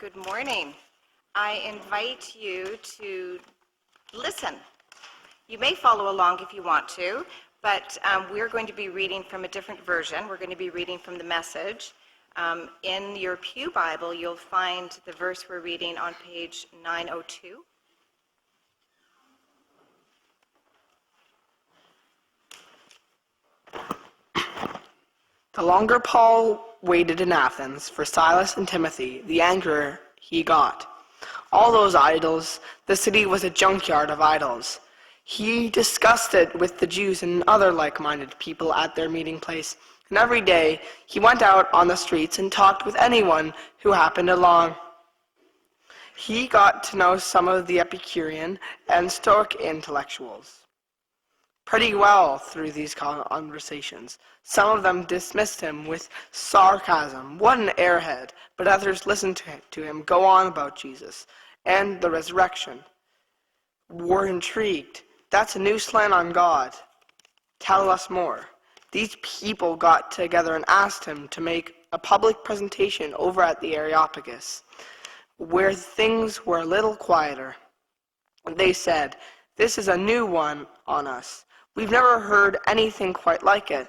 Good morning. I invite you to listen. You may follow along if you want to, but we're going to be reading from a different version. We're going to be reading from the Message. In your Pew Bible, you'll find the verse we're reading on page 902. The longer Paul waited in Athens for Silas and Timothy, the angrier he got. All those idols, the city was a junkyard of idols. He discussed it with the Jews and other like-minded people at their meeting place, and every day he went out on the streets and talked with anyone who happened along. He got to know some of the Epicurean and Stoic intellectuals pretty well through these conversations. Some of them dismissed him with sarcasm. What an airhead! But others listened to him go on about Jesus and the resurrection. Were intrigued. That's a new slant on God. Tell us more. These people got together and asked him to make a public presentation over at the Areopagus, where things were a little quieter. They said, "This is a new one on us. We've never heard anything quite like it.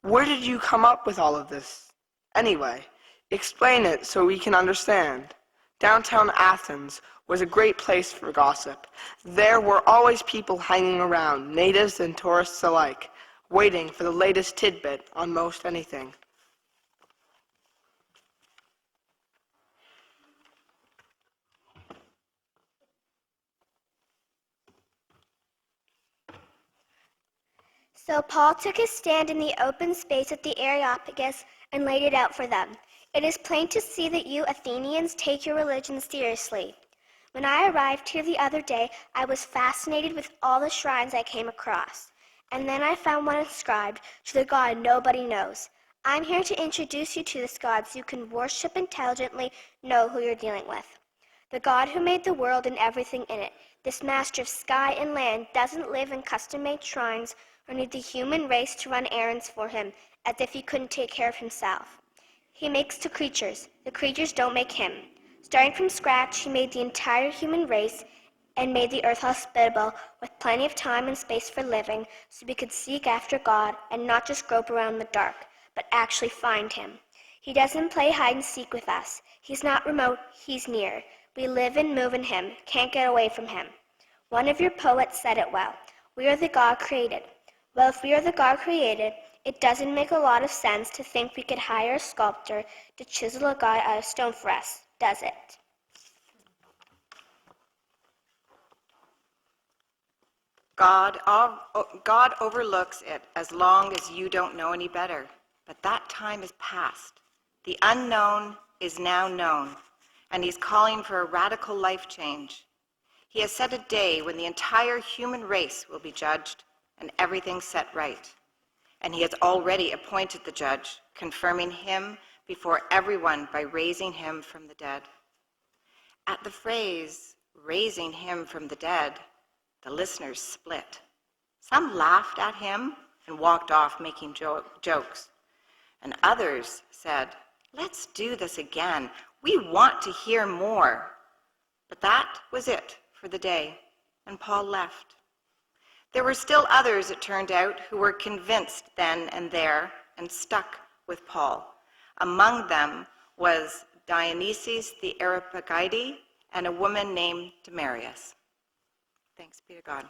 Where did you come up with all of this? Anyway, explain it so we can understand." Downtown Athens was a great place for gossip. There were always people hanging around, natives and tourists alike, waiting for the latest tidbit on most anything. So Paul took his stand in the open space at the Areopagus and laid it out for them. "It is plain to see that you Athenians take your religion seriously. When I arrived here the other day, I was fascinated with all the shrines I came across. And then I found one inscribed to the God nobody knows. I'm here to introduce you to this God so you can worship intelligently, know who you're dealing with. The God who made the world and everything in it, this master of sky and land, doesn't live in custom-made shrines or need the human race to run errands for him as if he couldn't take care of himself. He makes the creatures don't make him. Starting from scratch, he made the entire human race and made the earth hospitable with plenty of time and space for living so we could seek after God and not just grope around in the dark, but actually find him. He doesn't play hide and seek with us. He's not remote, he's near. We live and move in him, can't get away from him. One of your poets said it well. We are the God created. Well, if we are the God created, it doesn't make a lot of sense to think we could hire a sculptor to chisel a God out of stone for us, does it?" God overlooks it as long as you don't know any better. But that time is past. The unknown is now known, and he's calling for a radical life change. He has set a day when the entire human race will be judged and everything set right. And he has already appointed the judge, confirming him before everyone by raising him from the dead. At the phrase, "raising him from the dead," the listeners split. Some laughed at him and walked off making jokes. And others said, "Let's do this again. We want to hear more." But that was it for the day, and Paul left. There were still others, it turned out, who were convinced then and there and stuck with Paul. Among them was Dionysius the Areopagite and a woman named Damaris. Thanks be to God.